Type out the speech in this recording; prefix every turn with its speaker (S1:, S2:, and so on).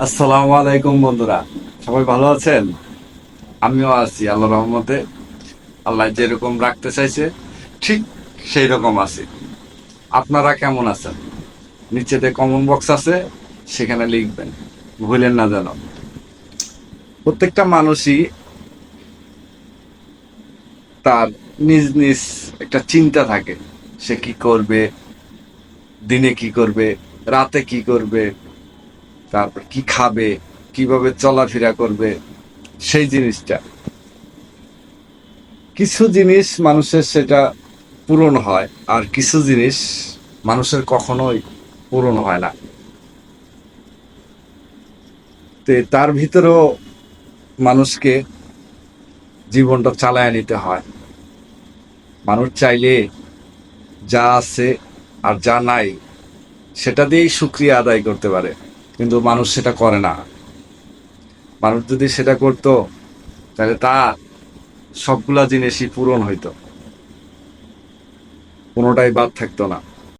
S1: আসসালামু আলাইকুম বন্ধুরা, সবাই ভালো আছেন? আমিও আছি আল্লাহ রহমতে। আল্লাহ যেরকম রাখতে চাইছে ঠিক সেই রকম আছি। আপনারা কেমন আছেন? নিচেতে কমেন্ট বক্স আছে, সেখানে লিখবেন, ভুলেন না যেন। প্রত্যেকটা মানুষই তার নিজ নিজ একটা চিন্তা থাকে, সে কি করবে, দিনে কি করবে, রাতে কি করবে, তারপর কি খাবে, কিভাবে চলাফেরা করবে, সেই জিনিসটা। কিছু জিনিস মানুষের সেটা পূরণ হয়, আর কিছু জিনিস মানুষের কখনোই পূরণ হয় না। তার ভিতরেও মানুষকে জীবনটা চালায় নিতে হয়। মানুষ চাইলে যা আছে আর যা নাই সেটা দিয়েই শুকরিয়া আদায় করতে পারে, কিন্তু মানুষ সেটা করে না। মানুষ যদি সেটা করতো তাহলে তার সবগুলা জিনিসই পূরণ হইতো, কোনোটাই বাদ থাকতো না।